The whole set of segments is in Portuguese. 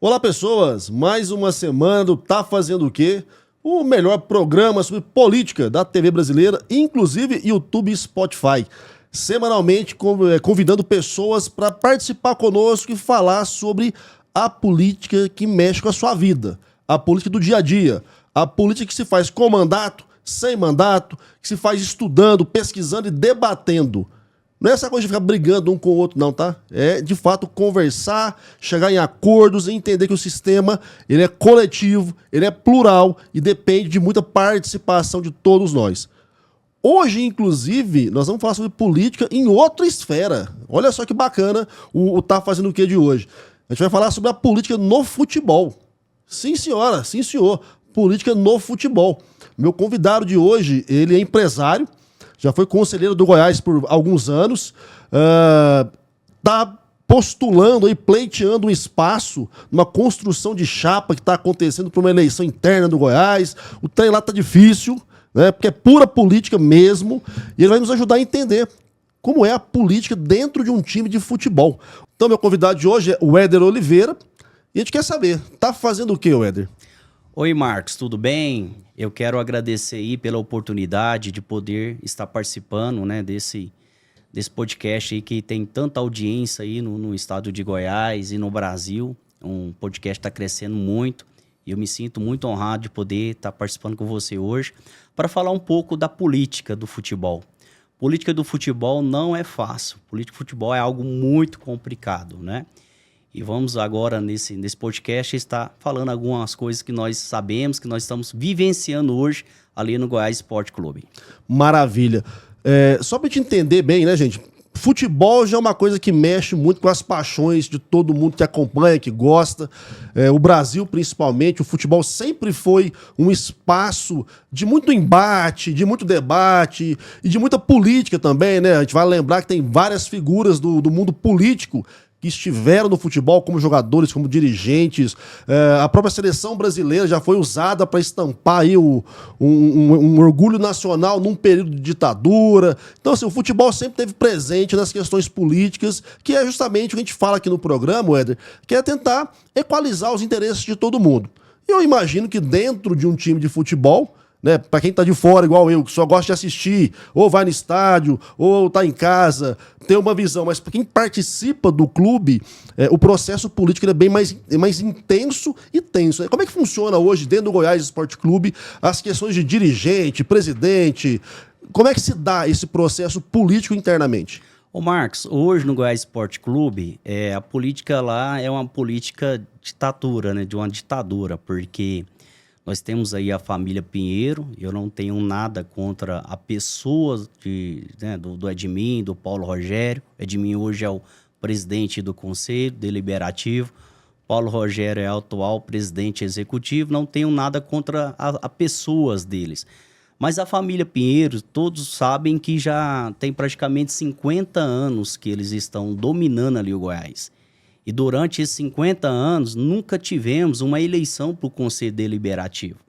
Olá, pessoas! Mais uma semana do Tá Fazendo o Quê? O melhor programa sobre política da TV brasileira, inclusive YouTube e Spotify. Semanalmente convidando pessoas para participar conosco e falar sobre a política que mexe com a sua vida. A política do dia a dia. A política que se faz com mandato, sem mandato, que se faz estudando, pesquisando e debatendo. Não é essa coisa de ficar brigando um com o outro, não, tá? É, de fato, conversar, chegar em acordos e entender que o sistema ele é coletivo, ele é plural e depende de muita participação de todos nós. Hoje, inclusive, nós vamos falar sobre política em outra esfera. Olha só que bacana o Tá Fazendo o Quê de hoje. A gente vai falar sobre a política no futebol. Sim, senhora, sim, senhor. Política no futebol. Meu convidado de hoje, ele é empresário, já foi conselheiro do Goiás por alguns anos, está postulando e pleiteando um espaço numa construção de chapa que está acontecendo para uma eleição interna do Goiás. O trem lá está difícil, né, porque é pura política mesmo, e ele vai nos ajudar a entender como é a política dentro de um time de futebol. Então, meu convidado de hoje é o Éder Oliveira, e a gente quer saber, tá fazendo o quê, Éder? Oi, Marcos, tudo bem? Eu quero agradecer aí pela oportunidade de poder estar participando, né, desse podcast aí que tem tanta audiência aí no estado de Goiás e no Brasil. Um podcast está crescendo muito e eu me sinto muito honrado de poder estar participando com você hoje para falar um pouco da política do futebol. Política do futebol não é fácil. Política do futebol é algo muito complicado, né? E vamos agora, nesse podcast, estar falando algumas coisas que nós sabemos, que nós estamos vivenciando hoje ali no Goiás Esporte Clube. Maravilha. Só para a gente entender bem, né, gente? Futebol já é uma coisa que mexe muito com as paixões de todo mundo que acompanha, que gosta. O Brasil, principalmente, o futebol sempre foi um espaço de muito embate, de muito debate e de muita política também, né? A gente vai lembrar que tem várias figuras do mundo político que estiveram no futebol como jogadores, como dirigentes. A própria seleção brasileira já foi usada para estampar aí um orgulho nacional num período de ditadura. Então, assim, o futebol sempre esteve presente nas questões políticas, que é justamente o que a gente fala aqui no programa, Éder, que é tentar equalizar os interesses de todo mundo. E eu imagino que dentro de um time de futebol, né, para quem tá de fora, igual eu, que só gosta de assistir, ou vai no estádio, ou tá em casa, tem uma visão, mas para quem participa do clube, o processo político é bem mais intenso e tenso. Como é que funciona hoje, dentro do Goiás Esporte Clube, as questões de dirigente, presidente? Como é que se dá esse processo político internamente? Ô Marcos, hoje no Goiás Esporte Clube, a política lá é uma política ditadura, né, de uma ditadura, porque nós temos aí a família Pinheiro. Eu não tenho nada contra a pessoa do Edmin, do Paulo Rogério. Edmin hoje é o presidente do Conselho Deliberativo. Paulo Rogério é o atual presidente executivo. Não tenho nada contra a pessoas deles. Mas a família Pinheiro, todos sabem que já tem praticamente 50 anos que eles estão dominando ali o Goiás. E durante esses 50 anos, nunca tivemos uma eleição para o Conselho Deliberativo.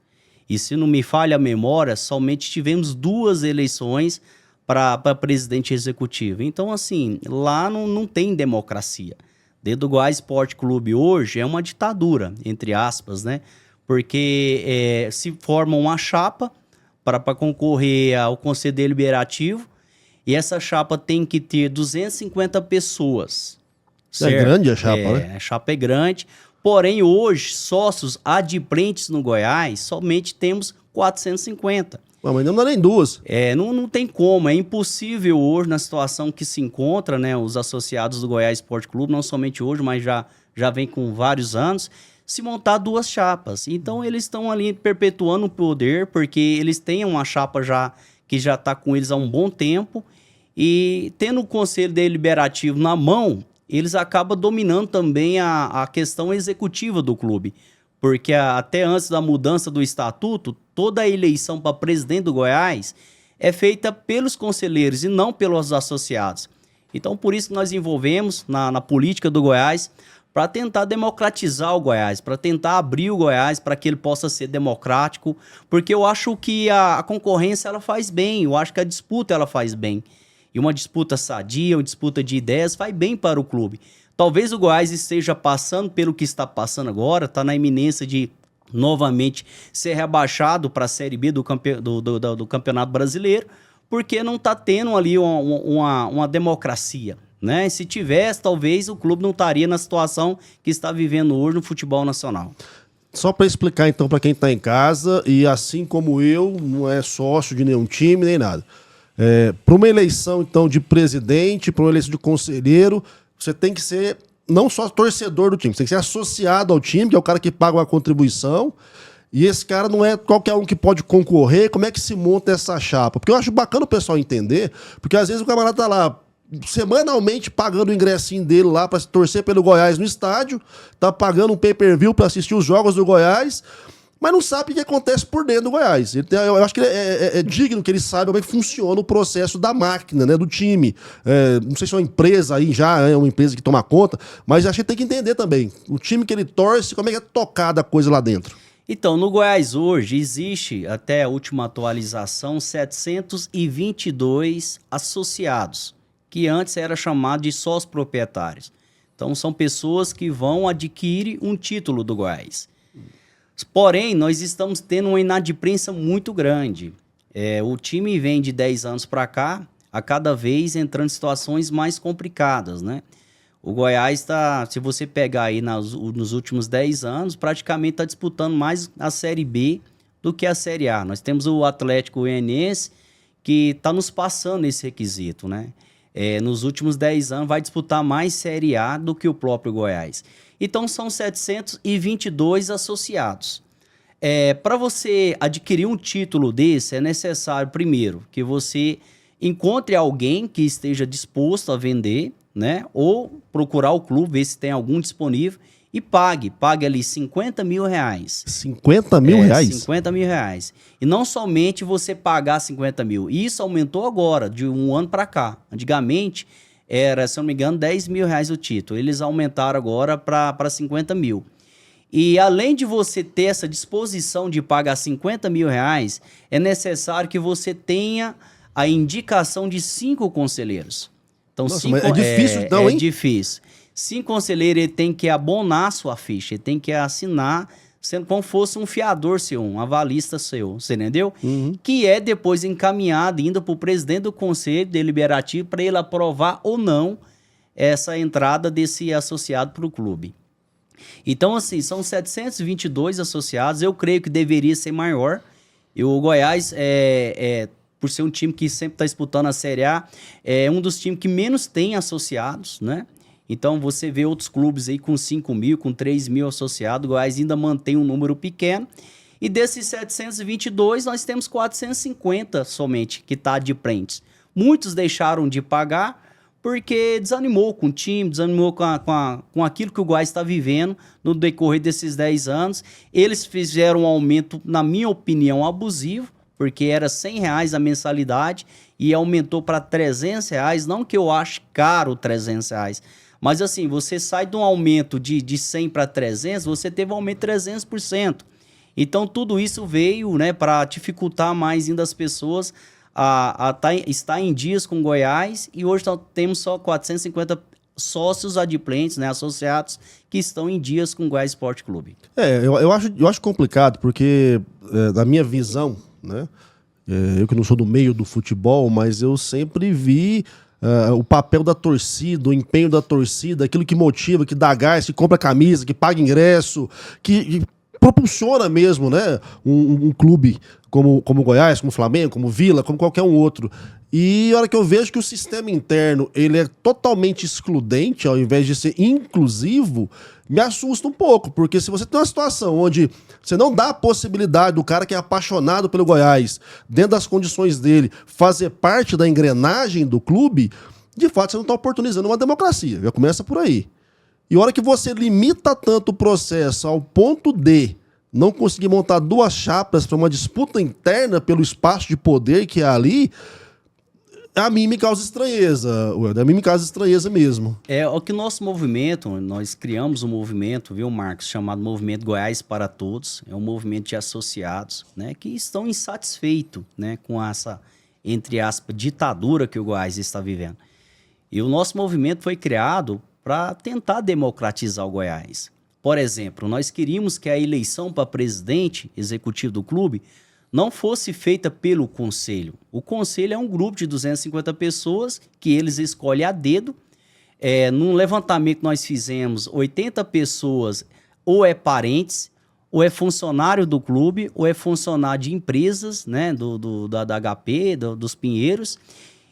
E se não me falha a memória, somente tivemos 2 eleições para presidente executivo. Então, assim, lá não tem democracia. Dentro do Goiás Esporte Clube hoje é uma ditadura, entre aspas, né? Porque se forma uma chapa para concorrer ao Conselho Deliberativo e essa chapa tem que ter 250 pessoas. Certo. É grande a chapa, né? A chapa é grande. Porém, hoje, sócios adimplentes no Goiás, somente temos 450. Mas não dá nem 2. Não tem como. É impossível hoje, na situação que se encontra, né, os associados do Goiás Esporte Clube, não somente hoje, mas já vem com vários anos, se montar 2 chapas. Então, eles estão ali perpetuando o poder, porque eles têm uma chapa que já está com eles há um bom tempo. E tendo o Conselho Deliberativo na mão, eles acabam dominando também a questão executiva do clube. Porque até antes da mudança do estatuto, toda a eleição para presidente do Goiás é feita pelos conselheiros e não pelos associados. Então, por isso que nós envolvemos na política do Goiás para tentar democratizar o Goiás, para tentar abrir o Goiás para que ele possa ser democrático, porque eu acho que a concorrência ela faz bem, eu acho que a disputa ela faz bem. E uma disputa sadia, uma disputa de ideias faz bem para o clube. Talvez o Goiás esteja passando pelo que está passando agora, está na iminência de novamente ser rebaixado para a Série B do Campeonato Brasileiro, porque não está tendo ali uma democracia, né? Se tivesse, talvez o clube não estaria na situação que está vivendo hoje no futebol nacional. Só para explicar então para quem está em casa, e assim como eu, não é sócio de nenhum time nem nada. Para uma eleição então de presidente, para uma eleição de conselheiro, você tem que ser não só torcedor do time, você tem que ser associado ao time, que é o cara que paga uma contribuição, e esse cara não é qualquer um que pode concorrer. Como é que se monta essa chapa? Porque eu acho bacana o pessoal entender, porque às vezes o camarada tá lá semanalmente pagando o ingressinho dele lá para torcer pelo Goiás no estádio, tá pagando um pay-per-view para assistir os jogos do Goiás, mas não sabe o que acontece por dentro do Goiás. Eu acho que é digno que ele saiba como é que funciona o processo da máquina, né, do time. Não sei se é uma empresa aí já, é uma empresa que toma conta, mas acho que tem que entender também o time que ele torce, como é que é tocada a coisa lá dentro. Então, no Goiás hoje existe, até a última atualização, 722 associados, que antes era chamado de sócios proprietários. Então, são pessoas que vão adquirir um título do Goiás. Porém, nós estamos tendo uma inadimplência muito grande. O time vem de 10 anos para cá, a cada vez entrando em situações mais complicadas, né? O Goiás está, se você pegar aí nos últimos 10 anos, praticamente está disputando mais a Série B do que a Série A. Nós temos o Atlético Goianiense que está nos passando esse requisito, né? Nos últimos 10 anos vai disputar mais Série A do que o próprio Goiás. Então são 722 associados. Para você adquirir um título desse, é necessário, primeiro, que você encontre alguém que esteja disposto a vender, né? Ou procurar o clube, ver se tem algum disponível e pague ali R$50 mil. 50 mil reais? 50 mil reais. E não somente você pagar 50 mil. Isso aumentou agora, de um ano para cá. Antigamente era, se eu não me engano, 10 mil reais o título. Eles aumentaram agora para 50 mil. E além de você ter essa disposição de pagar 50 mil reais, é necessário que você tenha a indicação de 5 conselheiros. Então, nossa, mas é difícil então, hein? É difícil. 5 conselheiros, ele tem que abonar a sua ficha, ele tem que assinar, sendo como fosse um fiador seu, um avalista seu, você entendeu? Uhum. Que é depois encaminhado ainda para o presidente do Conselho Deliberativo para ele aprovar ou não essa entrada desse associado para o clube. Então, assim, são 722 associados, eu creio que deveria ser maior. E o Goiás por ser um time que sempre está disputando a Série A, é um dos times que menos tem associados, né? Então, você vê outros clubes aí com 5 mil, com 3 mil associados, o Goiás ainda mantém um número pequeno. E desses 722, nós temos 450 somente que está de frente. Muitos deixaram de pagar porque desanimou com o time, desanimou com aquilo que o Goiás está vivendo no decorrer desses 10 anos. Eles fizeram um aumento, na minha opinião, abusivo, porque era R$100 a mensalidade e aumentou para R$300, não que eu ache caro R$300, mas assim, você sai de um aumento de 100 para 300, você teve um aumento de 300%. Então tudo isso veio, né, para dificultar mais ainda as pessoas a estar em dias com Goiás, e hoje nós temos só 450 sócios adimplentes, né, associados, que estão em dias com o Goiás Esporte Clube. Eu acho complicado, porque da minha visão, né, eu que não sou do meio do futebol, mas eu sempre vi o papel da torcida, o empenho da torcida, aquilo que motiva, que dá gás, que compra camisa, que paga ingresso, que propulsiona mesmo, né, um clube como o Goiás, como o Flamengo, como o Vila, como qualquer um outro. E a hora que eu vejo que o sistema interno ele é totalmente excludente, ao invés de ser inclusivo, me assusta um pouco, porque se você tem uma situação onde você não dá a possibilidade do cara que é apaixonado pelo Goiás, dentro das condições dele, fazer parte da engrenagem do clube, de fato você não está oportunizando uma democracia, já começa por aí. E a hora que você limita tanto o processo ao ponto de não conseguir montar duas chapas para uma disputa interna pelo espaço de poder que é ali, a mim me causa estranheza, a mim me causa estranheza mesmo. O que nosso movimento, nós criamos um movimento, viu, Marcos, chamado Movimento Goiás para Todos, é um movimento de associados, né, que estão insatisfeitos, né, com essa, entre aspas, ditadura que o Goiás está vivendo. E o nosso movimento foi criado para tentar democratizar o Goiás. Por exemplo, nós queríamos que a eleição para presidente executivo do clube não fosse feita pelo conselho. O conselho é um grupo de 250 pessoas que eles escolhem a dedo. Num levantamento que nós fizemos, 80 pessoas ou é parentes, ou é funcionário do clube, ou é funcionário de empresas, né, da HP, dos Pinheiros.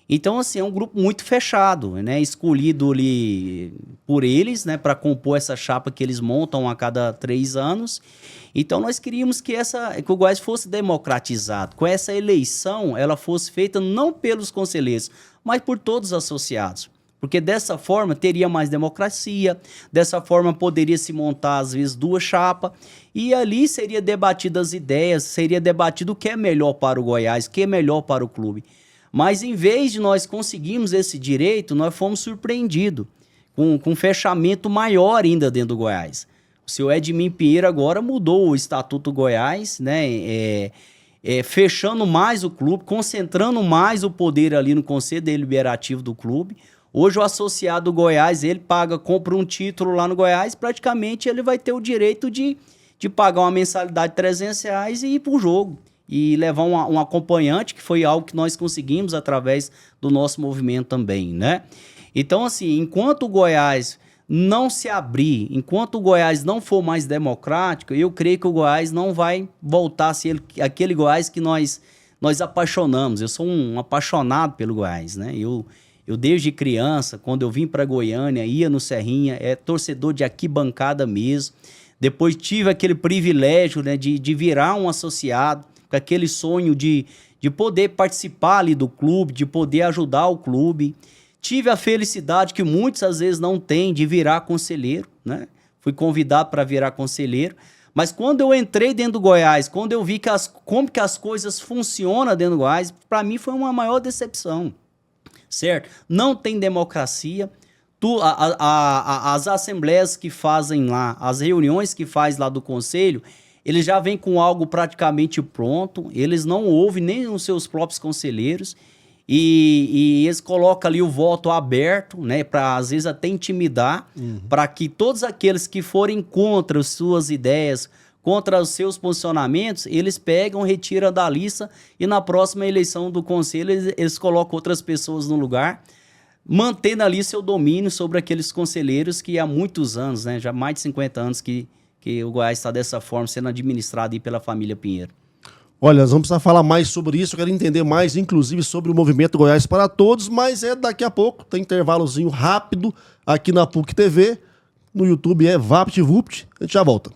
Então, assim, é um grupo muito fechado, né, escolhido ali por eles, né, para compor essa chapa que eles montam a cada 3 anos. Então, nós queríamos que o Goiás fosse democratizado, com essa eleição, ela fosse feita não pelos conselheiros, mas por todos os associados. Porque dessa forma teria mais democracia, dessa forma poderia se montar às vezes 2 chapas, e ali seria debatidas as ideias, seria debatido o que é melhor para o Goiás, o que é melhor para o clube. Mas em vez de nós conseguirmos esse direito, nós fomos surpreendidos com um fechamento maior ainda dentro do Goiás. O senhor Edmin Pinheiro agora mudou o Estatuto Goiás, né? Fechando mais o clube, concentrando mais o poder ali no Conselho Deliberativo do clube. Hoje o associado do Goiás, ele compra um título lá no Goiás, praticamente ele vai ter o direito de pagar uma mensalidade de R$300 e ir para o jogo. E levar um acompanhante, que foi algo que nós conseguimos através do nosso movimento também, né? Então, assim, enquanto o Goiás não se abrir, enquanto o Goiás não for mais democrático, eu creio que o Goiás não vai voltar a ser aquele Goiás que nós apaixonamos. Eu sou um apaixonado pelo Goiás, né? Eu desde criança, quando eu vim para Goiânia, ia no Serrinha, torcedor de arquibancada mesmo. Depois tive aquele privilégio, né, de virar um associado, com aquele sonho de poder participar ali do clube, de poder ajudar o clube. Tive a felicidade que muitos às vezes não têm de virar conselheiro, né? Fui convidado para virar conselheiro. Mas quando eu entrei dentro do Goiás, quando eu vi como que as coisas funcionam dentro do Goiás, para mim foi uma maior decepção. Certo? Não tem democracia. As assembleias que fazem lá, as reuniões que faz lá do conselho, eles já vêm com algo praticamente pronto, eles não ouvem nem os seus próprios conselheiros e eles colocam ali o voto aberto, né, para às vezes até intimidar, para que todos aqueles que forem contra as suas ideias, contra os seus posicionamentos, eles pegam, retiram da lista e na próxima eleição do conselho eles colocam outras pessoas no lugar, mantendo ali seu domínio sobre aqueles conselheiros que há muitos anos, né, já mais de 50 anos que o Goiás está dessa forma, sendo administrado aí pela família Pinheiro. Olha, nós vamos precisar falar mais sobre isso, eu quero entender mais, inclusive, sobre o movimento Goiás para Todos, mas daqui a pouco, tem intervalozinho rápido aqui na PUC TV, no YouTube VaptVupt, a gente já volta.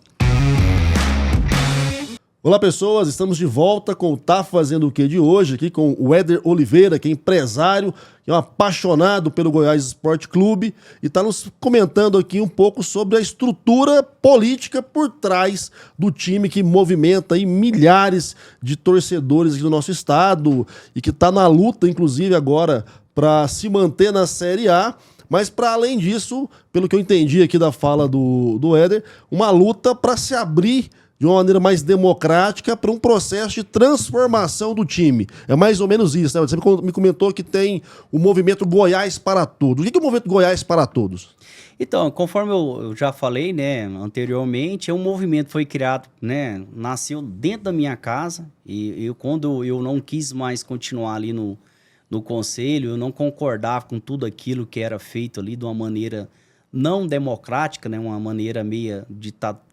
Olá pessoas, estamos de volta com o Tá Fazendo o Que de hoje, aqui com o Éder Oliveira, que é empresário, que é um apaixonado pelo Goiás Esporte Clube e está nos comentando aqui um pouco sobre a estrutura política por trás do time que movimenta aí milhares de torcedores aqui do nosso estado e que está na luta, inclusive agora, para se manter na Série A. Mas, para além disso, pelo que eu entendi aqui da fala do Éder, uma luta para se abrir de uma maneira mais democrática para um processo de transformação do time. É mais ou menos isso, né? Você me comentou que tem o movimento Goiás para Todos. O que é o movimento Goiás para Todos? Então, conforme eu já falei, né, anteriormente, um movimento foi criado, né, nasceu dentro da minha casa e quando eu não quis mais continuar ali no conselho, eu não concordava com tudo aquilo que era feito ali de uma maneira não democrática, né, uma maneira meio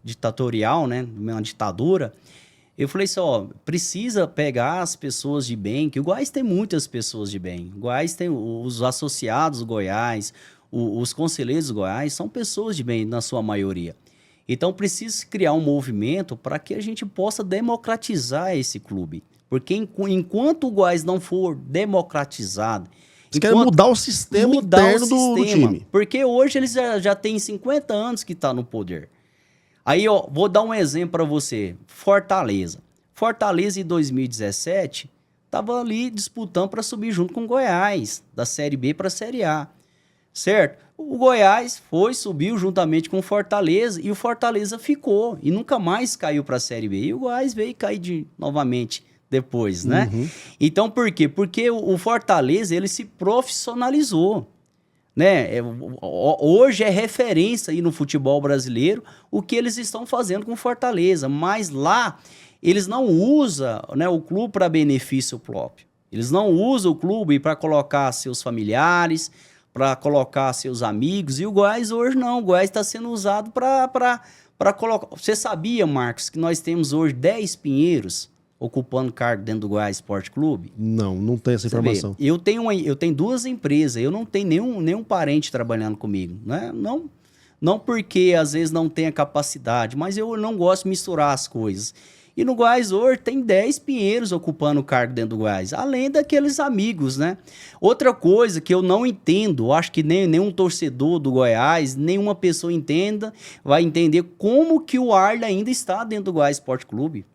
ditatorial, né, uma ditadura. Eu falei assim, ó, precisa pegar as pessoas de bem, que o Goiás tem muitas pessoas de bem. O Goiás tem os associados do Goiás, os conselheiros do Goiás, são pessoas de bem na sua maioria. Então precisa criar um movimento para que a gente possa democratizar esse clube. Porque enquanto o Goiás não for democratizado, Você quer mudar o sistema interno do time. Porque hoje eles já têm 50 anos que está no poder. Aí, ó, vou dar um exemplo para você. Fortaleza. Fortaleza, em 2017, estava ali disputando para subir junto com o Goiás, da Série B para a Série A. Certo? O Goiás subiu juntamente com o Fortaleza e o Fortaleza ficou. E nunca mais caiu para a Série B. E o Goiás veio cair novamente depois, né? Então, por quê? Porque o Fortaleza, ele se profissionalizou, né? Hoje é referência aí no futebol brasileiro o que eles estão fazendo com Fortaleza, mas lá eles não usam, né, o clube para benefício próprio. Eles não usam o clube para colocar seus familiares, para colocar seus amigos. E o Goiás hoje não. O Goiás está sendo usado para colocar... Você sabia, Marcos, que nós temos hoje 10 pinheiros ocupando cargo dentro do Goiás Esporte Clube? Não tem essa informação. Eu tenho 2 empresas, eu não tenho nenhum parente trabalhando comigo, né? Não porque às vezes não tenha capacidade, mas eu não gosto de misturar as coisas. E no Goiás hoje tem 10 pinheiros ocupando o cargo dentro do Goiás, além daqueles amigos, né? Outra coisa que eu não entendo, acho que nenhum torcedor do Goiás, nenhuma pessoa vai entender como que o Arley ainda está dentro do Goiás Esporte Clube.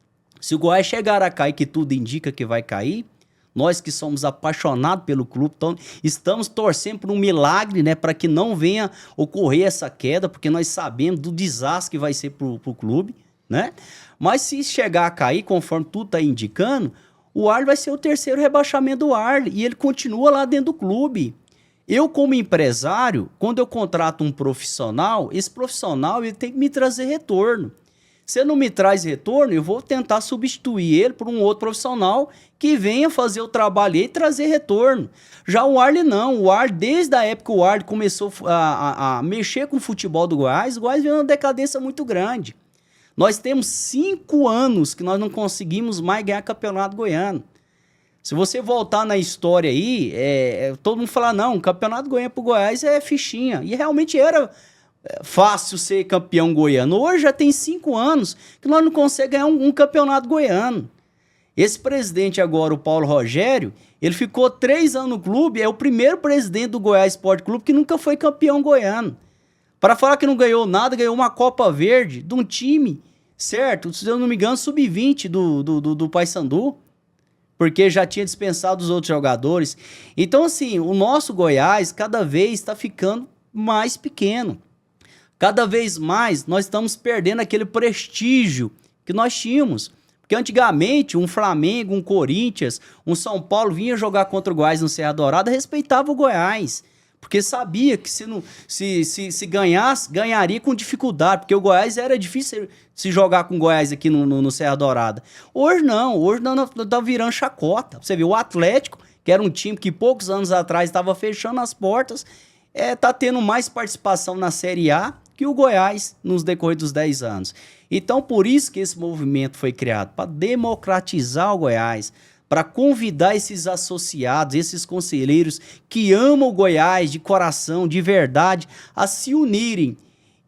Se o Goiás chegar a cair, que tudo indica que vai cair, nós que somos apaixonados pelo clube, então, estamos torcendo por um milagre, né, para que não venha ocorrer essa queda, porque nós sabemos do desastre que vai ser para o clube, né? Mas se chegar a cair, conforme tudo está indicando, o Arley vai ser o 3º rebaixamento do Arley e ele continua lá dentro do clube. Eu, como empresário, quando eu contrato um profissional, esse profissional ele tem que me trazer retorno. Se ele não me traz retorno, eu vou tentar substituir ele por um outro profissional que venha fazer o trabalho e trazer retorno. Já o Arley não. O Arley, desde a época que o Arley começou a mexer com o futebol do Goiás, o Goiás veio uma decadência muito grande. Nós temos 5 anos que nós não conseguimos mais ganhar campeonato goiano. Se você voltar na história aí, todo mundo fala, não, o campeonato goiano pro Goiás é fichinha. E realmente era fácil ser campeão goiano. Hoje já tem 5 anos que nós não conseguimos ganhar um campeonato goiano. Esse presidente agora, o Paulo Rogério, ele ficou 3 anos no clube, é o primeiro presidente do Goiás Esporte Clube que nunca foi campeão goiano. Para falar que não ganhou nada, ganhou uma Copa Verde de um time, certo? Se eu não me engano, sub-20 do Paysandu, porque já tinha dispensado os outros jogadores. Então, assim, o nosso Goiás cada vez está ficando mais pequeno. Cada vez mais nós estamos perdendo aquele prestígio que nós tínhamos. Porque antigamente um Flamengo, um Corinthians, um São Paulo vinha jogar contra o Goiás no Serra Dourada, respeitava o Goiás. Porque sabia que se ganhasse, ganharia com dificuldade. Porque o Goiás era difícil se jogar com o Goiás aqui no Serra Dourada. Hoje não, tá virando chacota. Você vê, o Atlético, que era um time que poucos anos atrás estava fechando as portas, tá tendo mais participação na Série A que o Goiás nos decorrer dos 10 anos. Então, por isso que esse movimento foi criado, para democratizar o Goiás, para convidar esses associados, esses conselheiros que amam o Goiás de coração, de verdade, a se unirem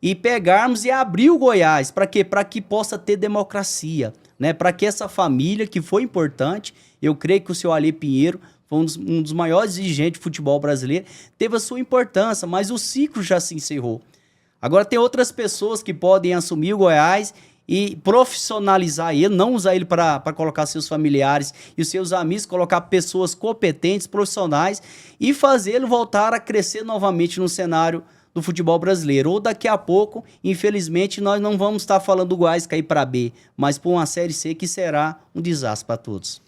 e pegarmos e abrir o Goiás. Para quê? Para que possa ter democracia, né? Para que essa família, que foi importante, eu creio que o seu Alê Pinheiro foi um dos maiores dirigentes de futebol brasileiro, teve a sua importância, mas o ciclo já se encerrou. Agora tem outras pessoas que podem assumir o Goiás e profissionalizar ele, não usar ele para colocar seus familiares e os seus amigos, colocar pessoas competentes, profissionais e fazer ele voltar a crescer novamente no cenário do futebol brasileiro. Ou daqui a pouco, infelizmente, nós não vamos estar falando do Goiás cair para B, mas por uma Série C que será um desastre para todos.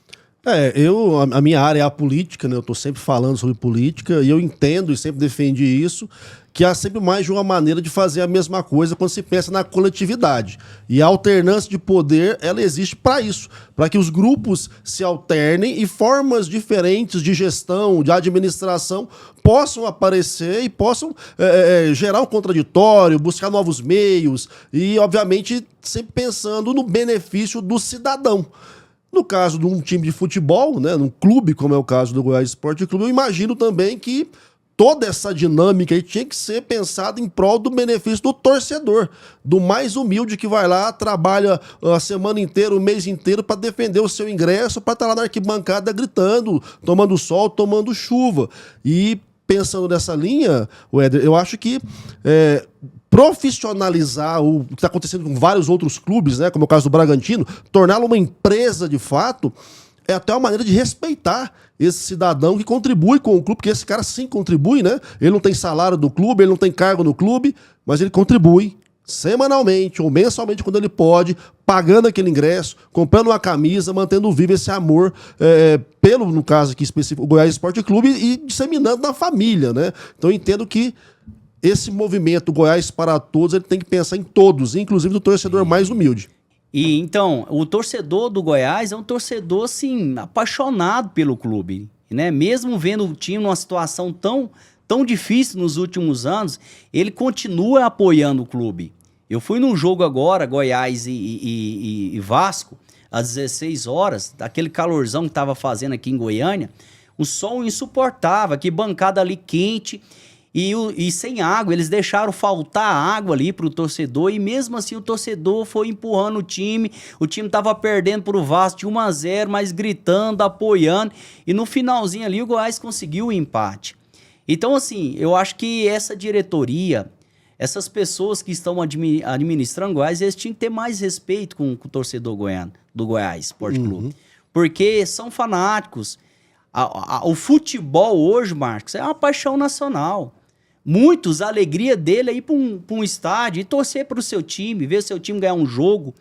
A minha área é a política, né? Eu estou sempre falando sobre política e eu entendo e sempre defendi isso, que há sempre mais de uma maneira de fazer a mesma coisa quando se pensa na coletividade. E a alternância de poder, ela existe para isso, para que os grupos se alternem e formas diferentes de gestão, de administração, possam aparecer e possam gerar um contraditório, buscar novos meios e, obviamente, sempre pensando no benefício do cidadão. No caso de um time de futebol, né, num clube, como é o caso do Goiás Esporte Clube, eu imagino também que toda essa dinâmica aí tinha que ser pensada em prol do benefício do torcedor, do mais humilde que vai lá, trabalha a semana inteira, o mês inteiro para defender o seu ingresso, para estar lá na arquibancada gritando, tomando sol, tomando chuva. E pensando nessa linha, Éder, eu acho que profissionalizar o que está acontecendo com vários outros clubes, né, como é o caso do Bragantino, torná-lo uma empresa de fato, é até uma maneira de respeitar esse cidadão que contribui com o clube, porque esse cara sim contribui, né? Ele não tem salário do clube, ele não tem cargo no clube, mas ele contribui, semanalmente ou mensalmente, quando ele pode, pagando aquele ingresso, comprando uma camisa, mantendo vivo esse amor pelo, no caso aqui específico, o Goiás Esporte Clube e disseminando na família, né? Então eu entendo que esse movimento Goiás para Todos, ele tem que pensar em todos, inclusive do torcedor mais humilde. E então, o torcedor do Goiás é um torcedor, assim, apaixonado pelo clube, né? Mesmo vendo o time numa situação tão difícil nos últimos anos, ele continua apoiando o clube. Eu fui num jogo agora, Goiás e Vasco, às 16 horas, aquele calorzão que estava fazendo aqui em Goiânia, um sol insuportável, que bancada ali quente e sem água. Eles deixaram faltar água ali para o torcedor e mesmo assim o torcedor foi empurrando o time estava perdendo para o Vasco de 1-0, mas gritando, apoiando, e no finalzinho ali o Goiás conseguiu o empate. Então, assim, eu acho que essa diretoria, essas pessoas que estão administrando o Goiás, eles tinham que ter mais respeito com o torcedor goiano, do Goiás Esporte Clube. Porque são fanáticos. O futebol hoje, Marcos, é uma paixão nacional. Muitos, a alegria dele é ir para um estádio e torcer para o seu time, ver seu time ganhar um jogo.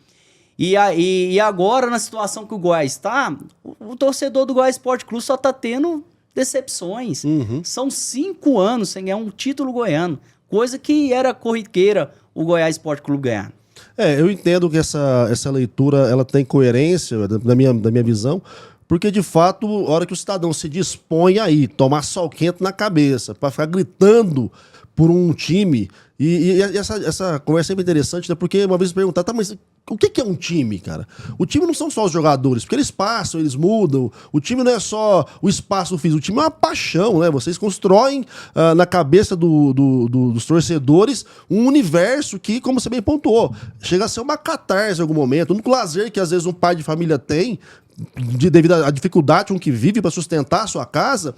E agora, na situação que o Goiás está, o torcedor do Goiás Esporte Clube só está tendo decepções. São 5 anos sem ganhar um título goiano. Coisa que era corriqueira o Goiás Esporte Clube ganhar. Eu entendo que essa leitura ela tem coerência da minha visão, porque de fato, a hora que o cidadão se dispõe aí, tomar sol quente na cabeça, para ficar gritando por um time, e essa conversa é sempre interessante, né? Porque uma vez me perguntaram, tá, mas o que é um time, cara? O time não são só os jogadores, porque eles passam, eles mudam. O time não é só o espaço físico, o time é uma paixão, né? Vocês constroem na cabeça dos torcedores um universo que, como você bem pontuou, chega a ser uma catarse em algum momento. O único lazer que às vezes um pai de família tem, devido à dificuldade com que vive para sustentar a sua casa,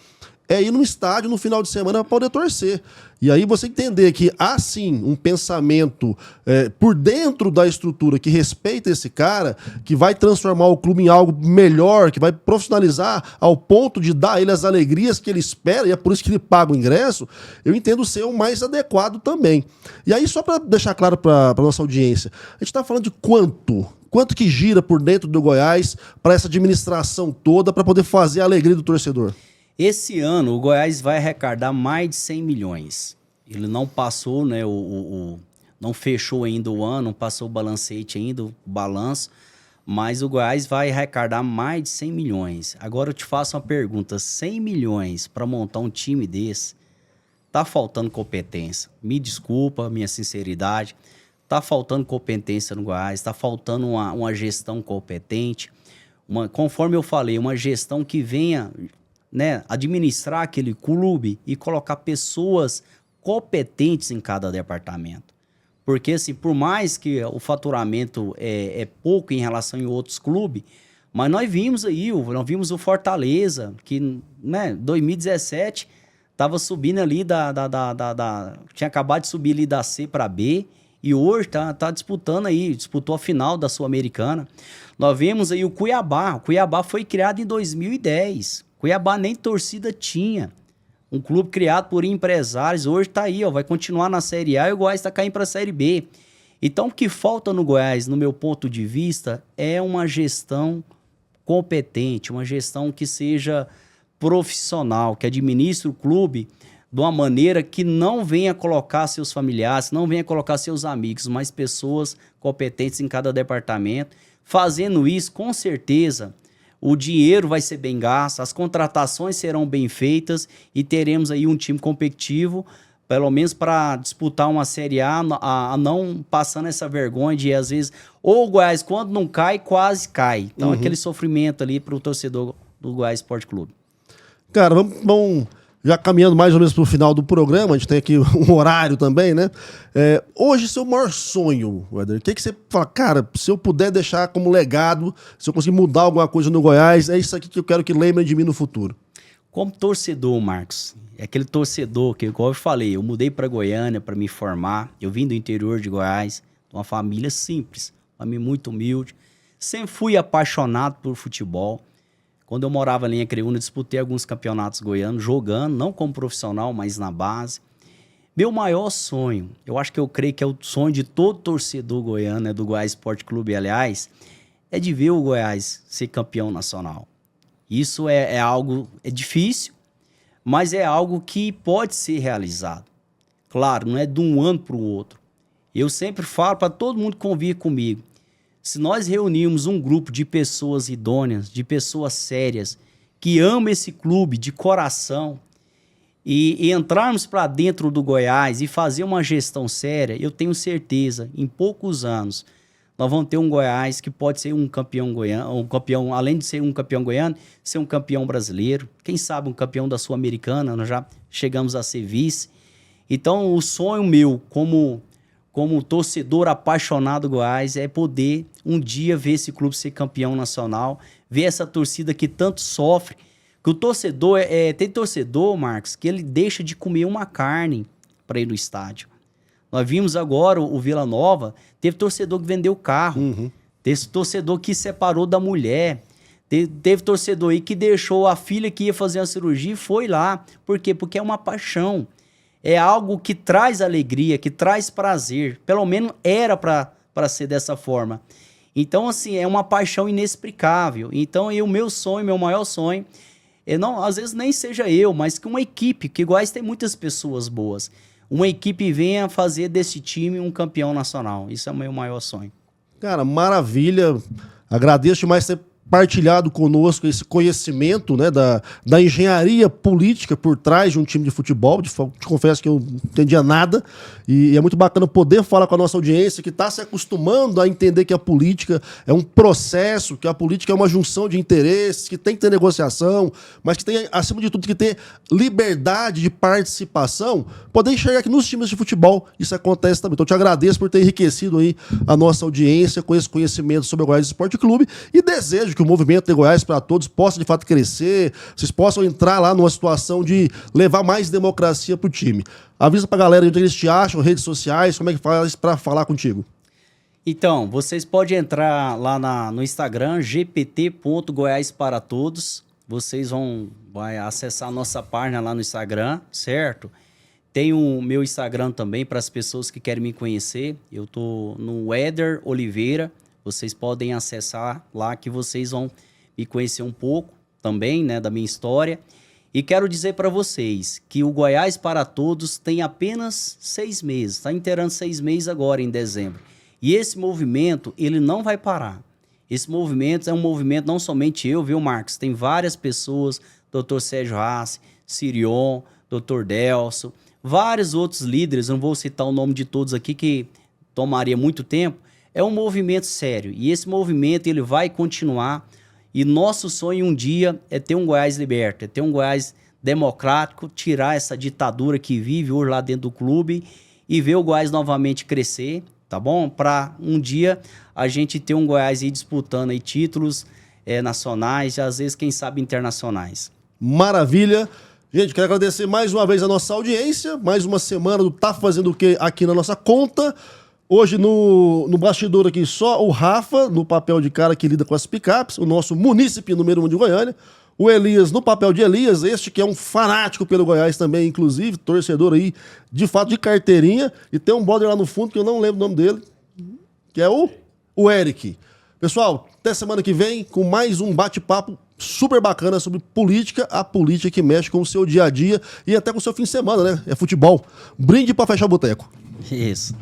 é ir no estádio no final de semana para poder torcer. E aí você entender que há sim um pensamento por dentro da estrutura que respeita esse cara, que vai transformar o clube em algo melhor, que vai profissionalizar ao ponto de dar a ele as alegrias que ele espera, e é por isso que ele paga o ingresso, eu entendo ser o mais adequado também. E aí, só para deixar claro para a nossa audiência, a gente está falando de quanto que gira por dentro do Goiás para essa administração toda, para poder fazer a alegria do torcedor? Esse ano o Goiás vai arrecadar mais de 100 milhões. Ele não passou, né, não fechou ainda o ano, não passou o balancete ainda, o balanço, mas o Goiás vai arrecadar mais de 100 milhões. Agora eu te faço uma pergunta, 100 milhões para montar um time desse, tá faltando competência. Me desculpa a minha sinceridade, tá faltando competência no Goiás, tá faltando uma gestão competente, conforme eu falei, uma gestão que venha, né, administrar aquele clube e colocar pessoas competentes em cada departamento. Porque, assim, por mais que o faturamento é pouco em relação a outros clubes, mas nós vimos o Fortaleza, que, né, 2017 estava subindo ali tinha acabado de subir ali da C para B, e hoje tá disputando aí, disputou a final da Sul-Americana. Nós vimos aí o Cuiabá foi criado em 2010. Cuiabá nem torcida tinha. Um clube criado por empresários, hoje tá aí, ó, vai continuar na Série A e o Goiás tá caindo para a Série B. Então, o que falta no Goiás, no meu ponto de vista, é uma gestão competente, uma gestão que seja profissional, que administre o clube de uma maneira que não venha colocar seus familiares, não venha colocar seus amigos, mas pessoas competentes em cada departamento. Fazendo isso, com certeza, o dinheiro vai ser bem gasto, as contratações serão bem feitas e teremos aí um time competitivo, pelo menos para disputar uma Série A, não passando essa vergonha de, às vezes, ou o Goiás, quando não cai, quase cai. Então, aquele sofrimento ali para o torcedor do Goiás Esporte Clube. Cara, vamos já caminhando mais ou menos para o final do programa, a gente tem aqui um horário também, né? Hoje, seu maior sonho, Éder, o que você fala? Cara, se eu puder deixar como legado, se eu conseguir mudar alguma coisa no Goiás, é isso aqui que eu quero que lembrem de mim no futuro. Como torcedor, Marcos, é aquele torcedor que, igual eu falei, eu mudei para Goiânia para me formar, eu vim do interior de Goiás, de uma família simples, uma família muito humilde, sempre fui apaixonado por futebol. Quando eu morava ali em Acreúna, disputei alguns campeonatos goianos, jogando, não como profissional, mas na base. Meu maior sonho, eu acho que eu creio que é o sonho de todo torcedor goiano, né, do Goiás Esporte Clube, aliás, é de ver o Goiás ser campeão nacional. Isso é algo difícil, mas é algo que pode ser realizado. Claro, não é de um ano para o outro. Eu sempre falo para todo mundo que convive comigo, se nós reunirmos um grupo de pessoas idôneas, de pessoas sérias, que amam esse clube de coração, e entrarmos para dentro do Goiás e fazer uma gestão séria, eu tenho certeza, em poucos anos, nós vamos ter um Goiás que pode ser um campeão goiano, além de ser um campeão goiano, ser um campeão brasileiro, quem sabe um campeão da Sul-Americana, nós já chegamos a ser vice. Então, o sonho meu, como torcedor apaixonado do Goiás, é poder um dia ver esse clube ser campeão nacional, ver essa torcida que tanto sofre. Que o torcedor, tem torcedor, Marcos, que ele deixa de comer uma carne para ir no estádio. Nós vimos agora o Vila Nova, teve torcedor que vendeu o carro, teve torcedor que separou da mulher, teve torcedor aí que deixou a filha que ia fazer a cirurgia e foi lá. Por quê? Porque é uma paixão. É algo que traz alegria, que traz prazer. Pelo menos era para ser dessa forma. Então, assim, é uma paixão inexplicável. Então, o meu sonho, meu maior sonho, não, às vezes nem seja eu, mas que uma equipe, que Goiás tem muitas pessoas boas, uma equipe venha fazer desse time um campeão nacional. Isso é o meu maior sonho. Cara, maravilha. Agradeço demais ter partilhado conosco esse conhecimento, né, da engenharia política por trás de um time de futebol. Te confesso que eu não entendia nada e é muito bacana poder falar com a nossa audiência que está se acostumando a entender que a política é um processo, que a política é uma junção de interesses, que tem que ter negociação, mas que tem, acima de tudo, que ter liberdade de participação, poder enxergar que nos times de futebol isso acontece também. Então eu te agradeço por ter enriquecido aí a nossa audiência com esse conhecimento sobre o Goiás Esporte Clube e desejo que o movimento de Goiás para Todos possa de fato crescer, vocês possam entrar lá numa situação de levar mais democracia para o time. Avisa para a galera onde eles te acham, redes sociais, como é que faz para falar contigo. Então, vocês podem entrar lá no Instagram, gpt.goiasparatodos. Vocês vão acessar a nossa página lá no Instagram, certo? Tem o meu Instagram também para as pessoas que querem me conhecer. Eu tô no Éder Oliveira. Vocês podem acessar lá que vocês vão me conhecer um pouco também, né, da minha história. E quero dizer para vocês que o Goiás para Todos tem apenas 6 meses. Está inteirando 6 meses agora, em dezembro. E esse movimento, ele não vai parar. Esse movimento é um movimento, não somente eu, viu, Marcos? Tem várias pessoas, Dr. Sérgio Rassi, Sirion, Dr. Delso, vários outros líderes, não vou citar o nome de todos aqui que tomaria muito tempo. É um movimento sério e esse movimento ele vai continuar e nosso sonho um dia é ter um Goiás liberto, é ter um Goiás democrático, tirar essa ditadura que vive hoje lá dentro do clube e ver o Goiás novamente crescer, tá bom? Para um dia a gente ter um Goiás aí disputando aí títulos nacionais e às vezes, quem sabe, internacionais. Maravilha! Gente, quero agradecer mais uma vez a nossa audiência, mais uma semana do Tá Fazendo o Quê aqui na nossa conta. Hoje no bastidor aqui só o Rafa, no papel de cara que lida com as picapes, o nosso munícipe número 1 de Goiânia, o Elias no papel de Elias, este que é um fanático pelo Goiás também, inclusive, torcedor aí, de fato, de carteirinha, e tem um brother lá no fundo que eu não lembro o nome dele, que é o Eric. Pessoal, até semana que vem com mais um bate-papo super bacana sobre política, a política que mexe com o seu dia a dia e até com o seu fim de semana, né? É futebol. Brinde pra fechar o boteco. Isso.